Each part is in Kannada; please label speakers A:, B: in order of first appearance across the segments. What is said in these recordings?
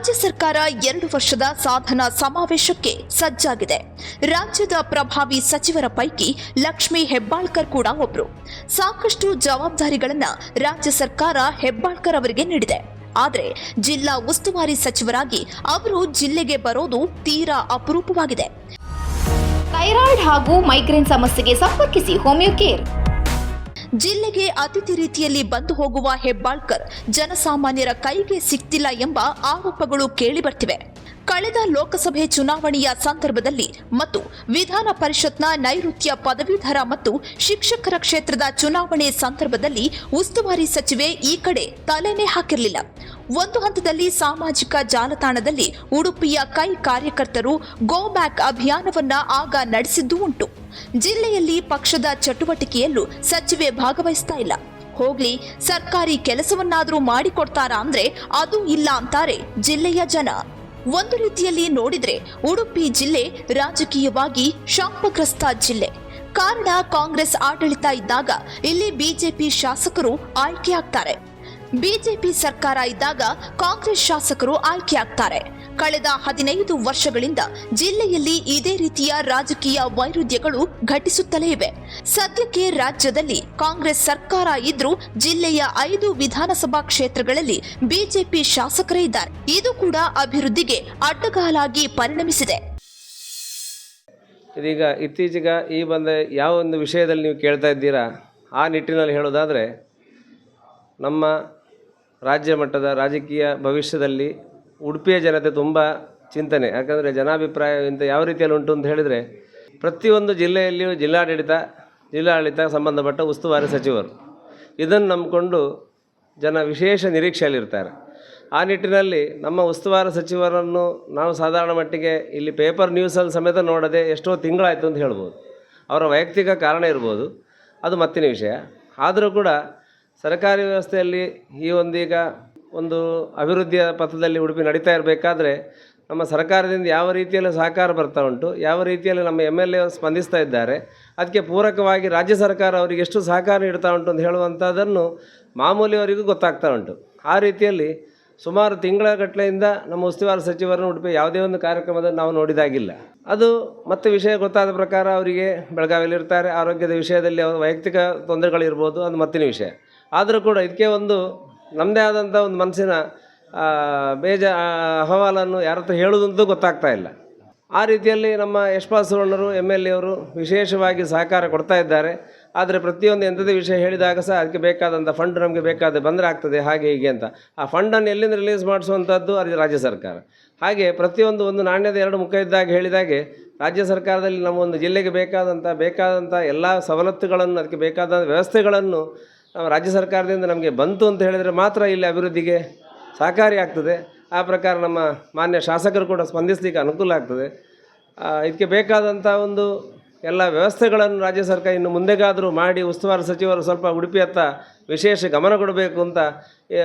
A: ರಾಜ್ಯ ಸರ್ಕಾರ 2 ವರ್ಷದ ಸಾಧನಾ ಸಮಾವೇಶಕ್ಕೆ ಸಜ್ಜಾಗಿದೆ. ರಾಜ್ಯದ ಪ್ರಭಾವಿ ಸಚಿವರ ಪೈಕಿ ಲಕ್ಷ್ಮೀ ಹೆಬ್ಬಾಳ್ಕರ್ ಕೂಡ ಒಬ್ರು. ಸಾಕಷ್ಟು ಜವಾಬ್ದಾರಿಗಳನ್ನ ರಾಜ್ಯ ಸರ್ಕಾರ ಹೆಬ್ಬಾಳ್ಕರ್ ಅವರಿಗೆ ನೀಡಿದೆ. ಆದರೆ ಜಿಲ್ಲಾ ಉಸ್ತುವಾರಿ ಸಚಿವರಾಗಿ ಅವರು ಜಿಲ್ಲೆಗೆ ಬರೋದು ತೀರಾ ಅಪರೂಪವಾಗಿದೆ.
B: ಥೈರಾಯ್ಡ್ ಹಾಗೂ ಮೈಗ್ರೇನ್ ಸಮಸ್ಯೆಗೆ ಸಂಪರ್ಕಿಸಿ ಹೋಮಿಯೋ ಕೇರ್.
A: ಜಿಲ್ಲೆಗೆ ಅತಿಥಿ ರೀತಿಯಲ್ಲಿ ಬಂದು ಹೋಗುವ ಹೆಬ್ಬಾಳ್ಕರ್ ಜನಸಾಮಾನ್ಯರ ಕೈಗೆ ಸಿಕ್ತಿಲ್ಲ ಎಂಬ ಆರೋಪಗಳು ಕೇಳಿಬರ್ತಿವೆ. ಕಳೆದ ಲೋಕಸಭೆ ಚುನಾವಣೆಯ ಸಂದರ್ಭದಲ್ಲಿ ಮತ್ತು ವಿಧಾನ ಪರಿಷತ್ನ ನೈಋತ್ಯ ಪದವೀಧರ ಮತ್ತು ಶಿಕ್ಷಕರ ಕ್ಷೇತ್ರದ ಚುನಾವಣೆ ಸಂದರ್ಭದಲ್ಲಿ ಉಸ್ತುವಾರಿ ಸಚಿವೆ ಈ ಕಡೆ ತಲೆನೇ ಹಾಕಿರಲಿಲ್ಲ. ಒಂದು ಹಂತದಲ್ಲಿ ಸಾಮಾಜಿಕ ಜಾಲತಾಣದಲ್ಲಿ ಉಡುಪಿಯ ಕೈ ಕಾರ್ಯಕರ್ತರು ಗೋ ಬ್ಯಾಕ್ ಅಭಿಯಾನವನ್ನ ಆಗ ನಡೆಸಿದ್ದೂ ಉಂಟು. ಜಿಲ್ಲೆಯಲ್ಲಿ ಪಕ್ಷದ ಚಟುವಟಿಕೆಯಲ್ಲೂ ಸಚಿವೆ ಭಾಗವಹಿಸ್ತಾ ಇಲ್ಲ. ಹೋಗ್ಲಿ, ಸರ್ಕಾರಿ ಕೆಲಸವನ್ನಾದರೂ ಮಾಡಿಕೊಡ್ತಾರಾ ಅಂದ್ರೆ ಅದು ಇಲ್ಲ ಅಂತಾರೆ ಜಿಲ್ಲೆಯ ಜನ. ಒಂದು ರೀತಿಯಲ್ಲಿ ನೋಡಿದ್ರೆ ಉಡುಪಿ ಜಿಲ್ಲೆ ರಾಜಕೀಯವಾಗಿ ಶಾಪಗ್ರಸ್ತ ಜಿಲ್ಲೆ. ಕಾರಣ, ಕಾಂಗ್ರೆಸ್ ಆಡಳಿತ ಇದ್ದಾಗ ಇಲ್ಲಿ ಬಿಜೆಪಿ ಶಾಸಕರು ಆಯ್ಕೆಯಾಗ್ತಾರೆ. ಬಿಜೆಪಿ ಸರ್ಕಾರ ಇದ್ದಾಗ ಕಾಂಗ್ರೆಸ್ ಶಾಸಕರು ಆಯ್ಕೆಯಾಗ್ತಾರೆ. ಕಳೆದ 15 ವರ್ಷಗಳಿಂದ ಜಿಲ್ಲೆಯಲ್ಲಿ ಇದೇ ರೀತಿಯ ರಾಜಕೀಯ ವೈರುಧ್ಯಗಳು ಘಟಿಸುತ್ತಲೇ ಇವೆ. ಸದ್ಯಕ್ಕೆ ರಾಜ್ಯದಲ್ಲಿ ಕಾಂಗ್ರೆಸ್ ಸರ್ಕಾರ ಇದ್ರೂ ಜಿಲ್ಲೆಯ 5 ವಿಧಾನಸಭಾ ಕ್ಷೇತ್ರಗಳಲ್ಲಿ ಬಿಜೆಪಿ ಶಾಸಕರೇ ಇದ್ದಾರೆ. ಇದು ಕೂಡ ಅಭಿವೃದ್ಧಿಗೆ ಅಡ್ಡಗಾಲಾಗಿ ಪರಿಣಮಿಸಿದೆ.
C: ಇದೀಗ ಇತ್ತೀಚೆಗೆ ಈ ಬಂದ ಯಾವ ಒಂದು ವಿಷಯದಲ್ಲಿ ನೀವು ಕೇಳ್ತಾ ಇದ್ದೀರಾ, ಆ ನಿಟ್ಟಿನಲ್ಲಿ ಹೇಳೋದಾದರೆ ನಮ್ಮ ರಾಜ್ಯ ಮಟ್ಟದ ರಾಜಕೀಯ ಭವಿಷ್ಯದಲ್ಲಿ ಉಡುಪಿಯ ಜನತೆ ತುಂಬ ಚಿಂತನೆ. ಯಾಕಂದರೆ ಜನಾಭಿಪ್ರಾಯ ಇಂಥ ಯಾವ ರೀತಿಯಲ್ಲಿ ಉಂಟು ಅಂತ ಹೇಳಿದರೆ, ಪ್ರತಿಯೊಂದು ಜಿಲ್ಲೆಯಲ್ಲಿಯೂ ಜಿಲ್ಲಾಡಳಿತ ಸಂಬಂಧಪಟ್ಟ ಉಸ್ತುವಾರಿ ಸಚಿವರು ಇದನ್ನು ನಂಬಿಕೊಂಡು ಜನ ವಿಶೇಷ ನಿರೀಕ್ಷೆಯಲ್ಲಿರ್ತಾರೆ. ಆ ನಿಟ್ಟಿನಲ್ಲಿ ನಮ್ಮ ಉಸ್ತುವಾರಿ ಸಚಿವರನ್ನು ನಾವು ಸಾಧಾರಣ ಮಟ್ಟಿಗೆ ಇಲ್ಲಿ ಪೇಪರ್ ನ್ಯೂಸಲ್ಲಿ ಸಮೇತ ನೋಡದೆ ಎಷ್ಟೋ ತಿಂಗಳಾಯಿತು ಅಂತ ಹೇಳ್ಬೋದು. ಅವರ ವೈಯಕ್ತಿಕ ಕಾರಣ ಇರ್ಬೋದು, ಅದು ಮತ್ತಿನ ವಿಷಯ. ಆದರೂ ಕೂಡ ಸರ್ಕಾರಿ ವ್ಯವಸ್ಥೆಯಲ್ಲಿ ಈ ಒಂದೀಗ ಒಂದು ಅಭಿವೃದ್ಧಿಯ ಪಥದಲ್ಲಿ ಉಡುಪಿ ನಡೀತಾ ಇರಬೇಕಾದ್ರೆ ನಮ್ಮ ಸರ್ಕಾರದಿಂದ ಯಾವ ರೀತಿಯಲ್ಲಿ ಸಹಕಾರ ಬರ್ತಾ ಉಂಟು, ಯಾವ ರೀತಿಯಲ್ಲಿ ನಮ್ಮ MLA ಸ್ಪಂದಿಸ್ತಾ ಇದ್ದಾರೆ, ಅದಕ್ಕೆ ಪೂರಕವಾಗಿ ರಾಜ್ಯ ಸರ್ಕಾರ ಅವರಿಗೆ ಎಷ್ಟು ಸಹಕಾರ ನೀಡ್ತಾ ಉಂಟು ಅಂತ ಹೇಳುವಂಥದ್ದನ್ನು ಮಾಮೂಲಿಯವರಿಗೂ ಗೊತ್ತಾಗ್ತಾ ಉಂಟು. ಆ ರೀತಿಯಲ್ಲಿ ಸುಮಾರು ತಿಂಗಳ ಗಟ್ಟಲೆಯಿಂದ ನಮ್ಮ ಉಸ್ತುವಾರಿ ಸಚಿವರನ್ನು ಉಡುಪಿ ಯಾವುದೇ ಒಂದು ಕಾರ್ಯಕ್ರಮದಲ್ಲಿ ನಾವು ನೋಡಿದಾಗಿಲ್ಲ. ಅದು ಮತ್ತೆ ವಿಷಯ ಗೊತ್ತಾದ ಪ್ರಕಾರ ಅವರಿಗೆ ಬೆಳಗಾವಿಯಲ್ಲಿರ್ತಾರೆ, ಆರೋಗ್ಯದ ವಿಷಯದಲ್ಲಿ ಅವರ ವೈಯಕ್ತಿಕ ತೊಂದರೆಗಳಿರ್ಬೋದು, ಅದು ಮತ್ತಿನ ವಿಷಯ. ಆದರೂ ಕೂಡ ಇದಕ್ಕೆ ಒಂದು ನಮ್ಮದೇ ಆದಂಥ ಒಂದು ಮನಸ್ಸಿನ ಅಹವಾಲನ್ನು ಯಾರ ಹತ್ರ ಹೇಳೋದಂತೂ ಗೊತ್ತಾಗ್ತಾ ಇಲ್ಲ. ಆ ರೀತಿಯಲ್ಲಿ ನಮ್ಮ ಯಶ್ಪಾಲ್ ಸುವರ್ಣರು MLA ಅವರು ವಿಶೇಷವಾಗಿ ಸಹಕಾರ ಕೊಡ್ತಾ ಇದ್ದಾರೆ. ಆದರೆ ಪ್ರತಿಯೊಂದು ಎಂಥದೇ ವಿಷಯ ಹೇಳಿದಾಗ ಸಹ ಅದಕ್ಕೆ ಬೇಕಾದಂಥ ಫಂಡ್ ನಮಗೆ ಬೇಕಾದ ಬಂದರೆ ಆಗ್ತದೆ ಹಾಗೆ ಹೀಗೆ ಅಂತ. ಆ ಫಂಡನ್ನು ಎಲ್ಲಿಂದ ರಿಲೀಸ್ ಮಾಡಿಸುವಂಥದ್ದು ಅದು ರಾಜ್ಯ ಸರ್ಕಾರ. ಹಾಗೆ ಪ್ರತಿಯೊಂದು ಒಂದು ನಾಣ್ಯದ 2 ಮುಖ ಇದ್ದಾಗ ಹೇಳಿದಾಗೆ ರಾಜ್ಯ ಸರ್ಕಾರದಲ್ಲಿ ನಮ್ಮ ಒಂದು ಜಿಲ್ಲೆಗೆ ಬೇಕಾದಂಥ ಎಲ್ಲ ಸವಲತ್ತುಗಳನ್ನು, ಅದಕ್ಕೆ ಬೇಕಾದ ವ್ಯವಸ್ಥೆಗಳನ್ನು ರಾಜ್ಯ ಸರ್ಕಾರದಿಂದ ನಮಗೆ ಬಂತು ಅಂತ ಹೇಳಿದರೆ ಮಾತ್ರ ಇಲ್ಲಿ ಅಭಿವೃದ್ಧಿಗೆ ಸಹಕಾರಿ ಆಗ್ತದೆ. ಆ ಪ್ರಕಾರ ನಮ್ಮ ಮಾನ್ಯ ಶಾಸಕರು ಕೂಡ ಸ್ಪಂದಿಸಲಿಕ್ಕೆ ಅನುಕೂಲ ಆಗ್ತದೆ. ಇದಕ್ಕೆ ಬೇಕಾದಂಥ ಒಂದು ಎಲ್ಲ ವ್ಯವಸ್ಥೆಗಳನ್ನು ರಾಜ್ಯ ಸರ್ಕಾರ ಇನ್ನು ಮುಂದೆಗಾದರೂ ಮಾಡಿ ಉಸ್ತುವಾರಿ ಸಚಿವರು ಸ್ವಲ್ಪ ಉಡುಪಿಯತ್ತ ವಿಶೇಷ ಗಮನ ಕೊಡಬೇಕು ಅಂತ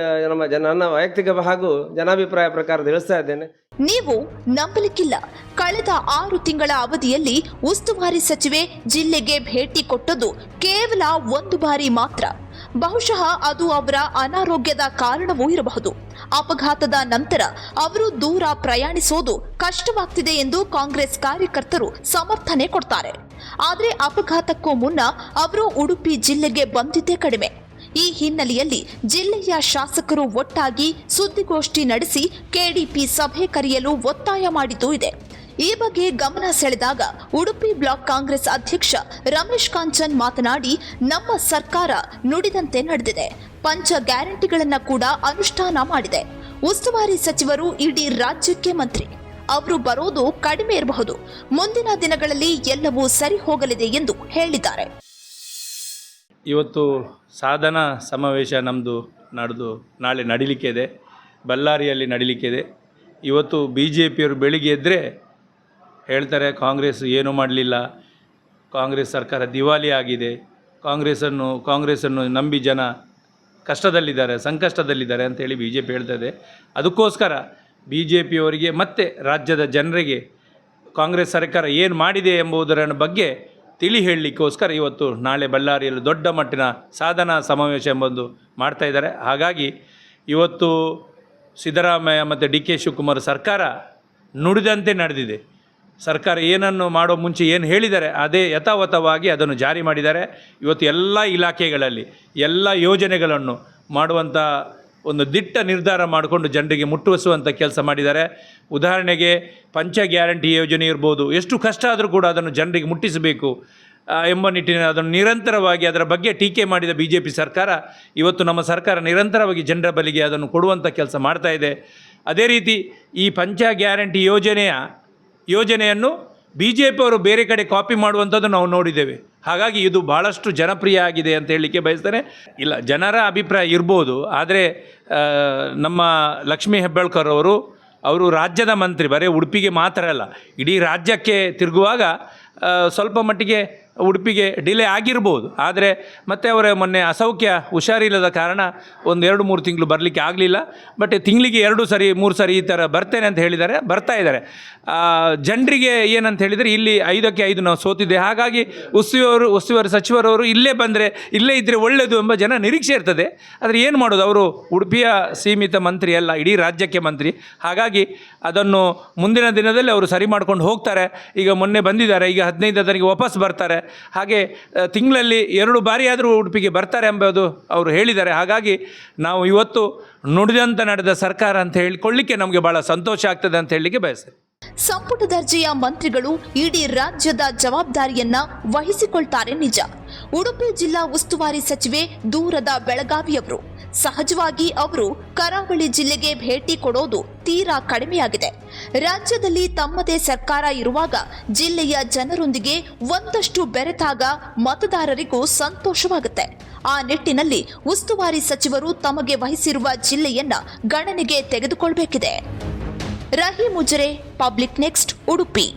C: ನನ್ನ ವೈಯಕ್ತಿಕ ಹಾಗೂ ಜನಾಭಿಪ್ರಾಯ ಪ್ರಕಾರ ತಿಳಿಸ್ತಾ ಇದ್ದೇನೆ.
A: ನೀವು ನಂಬಲಿಕ್ಕಿಲ್ಲ, ಕಳೆದ 6 ತಿಂಗಳ ಅವಧಿಯಲ್ಲಿ ಉಸ್ತುವಾರಿ ಸಚಿವೆ ಜಿಲ್ಲೆಗೆ ಭೇಟಿ ಕೊಟ್ಟದ್ದು ಕೇವಲ 1 ಬಾರಿ ಮಾತ್ರ. ಬಹುಶಃ ಅದು ಅವರ ಅನಾರೋಗ್ಯದ ಕಾರಣವೂ ಇರಬಹುದು. ಅಪಘಾತದ ನಂತರ ಅವರು ದೂರ ಪ್ರಯಾಣಿಸೋದು ಕಷ್ಟವಾಗ್ತಿದೆ ಎಂದು ಕಾಂಗ್ರೆಸ್ ಕಾರ್ಯಕರ್ತರು ಸಮರ್ಥನೆ ಕೊಡ್ತಾರೆ. ಆದರೆ ಅಪಘಾತಕ್ಕೂ ಮುನ್ನ ಅವರು ಉಡುಪಿ ಜಿಲ್ಲೆಗೆ ಬಂದಿದ್ದೇ ಕಡಿಮೆ. ಈ ಹಿನ್ನೆಲೆಯಲ್ಲಿ ಜಿಲ್ಲೆಯ ಶಾಸಕರು ಒಟ್ಟಾಗಿ ಸುದ್ದಿಗೋಷ್ಠಿ ನಡೆಸಿ ಕೆಡಿಪಿ ಸಭೆ ಕರೆಯಲು ಒತ್ತಾಯ ಮಾಡಿದ್ದೂ ಇದೆ. ಈ ಬಗ್ಗೆ ಗಮನ ಸೆಳೆದಾಗ ಉಡುಪಿ ಬ್ಲಾಕ್ ಕಾಂಗ್ರೆಸ್ ಅಧ್ಯಕ್ಷ ರಮೇಶ್ ಕಾಂಚನ್ ಮಾತನಾಡಿ, ನಮ್ಮ ಸರ್ಕಾರ ನುಡಿದಂತೆ ನಡೆದಿದೆ, ಪಂಚ ಗ್ಯಾರಂಟಿಗಳನ್ನು ಕೂಡ ಅನುಷ್ಠಾನ ಮಾಡಿದೆ. ಉಸ್ತುವಾರಿ ಸಚಿವರು ಇಡೀ ರಾಜ್ಯಕ್ಕೆ ಮಂತ್ರಿ. ಅವರು ಬರೋದು ಕಡಿಮೆ ಇರಬಹುದು, ಮುಂದಿನ ದಿನಗಳಲ್ಲಿ ಎಲ್ಲವೂ ಸರಿ ಹೋಗಲಿದೆ ಎಂದು ಹೇಳಿದ್ದಾರೆ.
D: ಇವತ್ತು ಸಾಧನಾ ಸಮಾವೇಶ ನಮ್ಮದು ನಾಳೆ ನಡೀಲಿಕ್ಕೆ ಇದೆ, ಬಳ್ಳಾರಿಯಲ್ಲಿ ನಡೀಲಿಕ್ಕೆ ಇದೆ. ಇವತ್ತು BJPಯವರು ಬೆಳಿಗ್ಗೆ ಎದ್ದರೆ ಹೇಳ್ತಾರೆ ಕಾಂಗ್ರೆಸ್ ಏನೂ ಮಾಡಲಿಲ್ಲ, ಕಾಂಗ್ರೆಸ್ ಸರ್ಕಾರ ದಿವಾಳಿ ಆಗಿದೆ, ಕಾಂಗ್ರೆಸ್ಸನ್ನು ನಂಬಿ ಜನ ಕಷ್ಟದಲ್ಲಿದ್ದಾರೆ, ಸಂಕಷ್ಟದಲ್ಲಿದ್ದಾರೆ ಅಂತೇಳಿ BJP ಹೇಳ್ತದೆ. ಅದಕ್ಕೋಸ್ಕರ BJPಯವರಿಗೆ ಮತ್ತು ರಾಜ್ಯದ ಜನರಿಗೆ ಕಾಂಗ್ರೆಸ್ ಸರ್ಕಾರ ಏನು ಮಾಡಿದೆ ಎಂಬುದರ ಬಗ್ಗೆ ತಿಳಿ ಹೇಳಲಿಕ್ಕೋಸ್ಕರ ಇವತ್ತು ನಾಳೆ ಬಳ್ಳಾರಿಯಲ್ಲಿ ದೊಡ್ಡ ಮಟ್ಟಿನ ಸಾಧನಾ ಸಮಾವೇಶ ಎಂಬುದು ಮಾಡ್ತಾಯಿದ್ದಾರೆ. ಹಾಗಾಗಿ ಇವತ್ತು ಸಿದ್ದರಾಮಯ್ಯ ಮತ್ತು ಡಿ ಕೆ ಶಿವಕುಮಾರ್ ಸರ್ಕಾರ ನುಡಿದಂತೆ ನಡೆದಿದೆ. ಸರ್ಕಾರ ಏನನ್ನು ಮಾಡೋ ಮುಂಚೆ ಏನು ಹೇಳಿದ್ದಾರೆ ಅದೇ ಯಥಾವತ್ತವಾಗಿ ಅದನ್ನು ಜಾರಿ ಮಾಡಿದ್ದಾರೆ. ಇವತ್ತು ಎಲ್ಲ ಇಲಾಖೆಗಳಲ್ಲಿ ಎಲ್ಲ ಯೋಜನೆಗಳನ್ನು ಮಾಡುವಂಥ ಒಂದು ದಿಟ್ಟ ನಿರ್ಧಾರ ಮಾಡಿಕೊಂಡು ಜನರಿಗೆ ಮುಟ್ಟಿಸುವಂಥ ಕೆಲಸ ಮಾಡಿದ್ದಾರೆ. ಉದಾಹರಣೆಗೆ ಪಂಚ ಗ್ಯಾರಂಟಿ ಯೋಜನೆ ಇರ್ಬೋದು, ಎಷ್ಟು ಕಷ್ಟ ಆದರೂ ಕೂಡ ಅದನ್ನು ಜನರಿಗೆ ಮುಟ್ಟಿಸಬೇಕು ಎಂಬ ನಿಟ್ಟಿನಲ್ಲಿ ಅದನ್ನು ನಿರಂತರವಾಗಿ ಅದರ ಬಗ್ಗೆ ಟೀಕೆ ಮಾಡಿದ BJP ಸರ್ಕಾರ ಇವತ್ತು ನಮ್ಮ ಸರ್ಕಾರ ನಿರಂತರವಾಗಿ ಜನರ ಬಳಿಗೆ ಅದನ್ನು ಕೊಡುವಂಥ ಕೆಲಸ ಮಾಡ್ತಾ ಇದೆ. ಅದೇ ರೀತಿ ಈ ಪಂಚ ಗ್ಯಾರಂಟಿ ಯೋಜನೆಯನ್ನು BJP ಅವರು ಬೇರೆ ಕಡೆ ಕಾಪಿ ಮಾಡುವಂಥದ್ದು ನಾವು ನೋಡಿದ್ದೇವೆ. ಹಾಗಾಗಿ ಇದು ಭಾಳಷ್ಟು ಜನಪ್ರಿಯ ಆಗಿದೆ ಅಂತ ಹೇಳಲಿಕ್ಕೆ ಬಯಸ್ತೇನೆ. ಇಲ್ಲ, ಜನರ ಅಭಿಪ್ರಾಯ ಇರ್ಬೋದು, ಆದರೆ ನಮ್ಮ ಲಕ್ಷ್ಮೀ ಹೆಬ್ಬಾಳ್ಕರ್ ಅವರು ರಾಜ್ಯದ ಮಂತ್ರಿ, ಬರೀ ಉಡುಪಿಗೆ ಮಾತ್ರ ಅಲ್ಲ, ಇಡೀ ರಾಜ್ಯಕ್ಕೆ ತಿರುಗುವಾಗ ಸ್ವಲ್ಪ ಮಟ್ಟಿಗೆ ಉಡುಪಿಗೆ ಡಿಲೇ ಆಗಿರ್ಬೋದು. ಆದರೆ ಮತ್ತೆ ಅವರ ಮೊನ್ನೆ ಹುಷಾರಿಲ್ಲದ ಕಾರಣ ಒಂದು 2-3 ತಿಂಗಳು ಬರಲಿಕ್ಕೆ ಆಗಲಿಲ್ಲ. ಬಟ್ ತಿಂಗಳಿಗೆ 2 ಸರಿ 3 ಸರಿ ಈ ಥರ ಬರ್ತೇನೆ ಅಂತ ಹೇಳಿದ್ದಾರೆ, ಬರ್ತಾ ಇದ್ದಾರೆ. ಜನರಿಗೆ ಏನಂತ ಹೇಳಿದರೆ ಇಲ್ಲಿ 5ಕ್ಕೆ 5 ನಾವು ಸೋತಿದ್ದೆ, ಹಾಗಾಗಿ ಉಸ್ತುವಾರಿ ಸಚಿವರವರು ಇಲ್ಲೇ ಬಂದರೆ ಇಲ್ಲೇ ಇದ್ದರೆ ಒಳ್ಳೆಯದು ಎಂಬ ಜನ ನಿರೀಕ್ಷೆ ಇರ್ತದೆ. ಆದರೆ ಏನು ಮಾಡೋದು, ಅವರು ಉಡುಪಿಯ ಸೀಮಿತ ಮಂತ್ರಿ ಅಲ್ಲ, ಇಡೀ ರಾಜ್ಯಕ್ಕೆ ಮಂತ್ರಿ. ಹಾಗಾಗಿ ಅದನ್ನು ಮುಂದಿನ ದಿನದಲ್ಲಿ ಅವರು ಸರಿ ಮಾಡ್ಕೊಂಡು ಹೋಗ್ತಾರೆ. ಈಗ ಮೊನ್ನೆ ಬಂದಿದ್ದಾರೆ, ಈಗ 15ನೇ ತಾರೀಕಿಗೆ ವಾಪಸ್ ಬರ್ತಾರೆ. ಹಾಗೆ ತಿಂಗಳಲ್ಲಿ 2 ಬಾರಿ ಆದರೂ ಉಡುಪಿಗೆ ಬರ್ತಾರೆ ಎಂಬುದು ಅವರು ಹೇಳಿದ್ದಾರೆ. ಹಾಗಾಗಿ ನಾವು ಇವತ್ತು ನುಡಿದಂತ ನಡೆದ ಸರ್ಕಾರ ಅಂತ ಹೇಳಿಕೊಳ್ಳಿಕ್ಕೆ ನಮಗೆ ಭಾಳ ಸಂತೋಷ ಆಗ್ತದೆ ಅಂತ ಹೇಳಲಿಕ್ಕೆ ಬಯಸ್ತೇನೆ.
A: ಸಂಪುಟ ದರ್ಜೆಯ ಮಂತ್ರಿಗಳು ಇಡೀ ರಾಜ್ಯದ ಜವಾಬ್ದಾರಿಯನ್ನ ವಹಿಸಿಕೊಳ್ತಾರೆ ನಿಜ. ಉಡುಪಿ ಜಿಲ್ಲಾ ಉಸ್ತುವಾರಿ ಸಚಿವೆ ದೂರದ ಬೆಳಗಾವಿಯವರು. ಸಹಜವಾಗಿ ಅವರು ಕರಾವಳಿ ಜಿಲ್ಲೆಗೆ ಭೇಟಿ ಕೊಡೋದು ತೀರಾ ಕಡಿಮೆಯಾಗಿದೆ. ರಾಜ್ಯದಲ್ಲಿ ತಮ್ಮದೇ ಸರ್ಕಾರ ಇರುವಾಗ ಜಿಲ್ಲೆಯ ಜನರೊಂದಿಗೆ ಒಂದಷ್ಟು ಬೆರೆತಾಗ ಮತದಾರರಿಗೂ ಸಂತೋಷವಾಗುತ್ತೆ. ಆ ನಿಟ್ಟಿನಲ್ಲಿ ಉಸ್ತುವಾರಿ ಸಚಿವರು ತಮಗೆ ವಹಿಸಿರುವ ಜಿಲ್ಲೆಯನ್ನ ಗಣನೆಗೆ ತೆಗೆದುಕೊಳ್ಳಬೇಕಿದೆ. Rahim Ujire, public next, Udupi.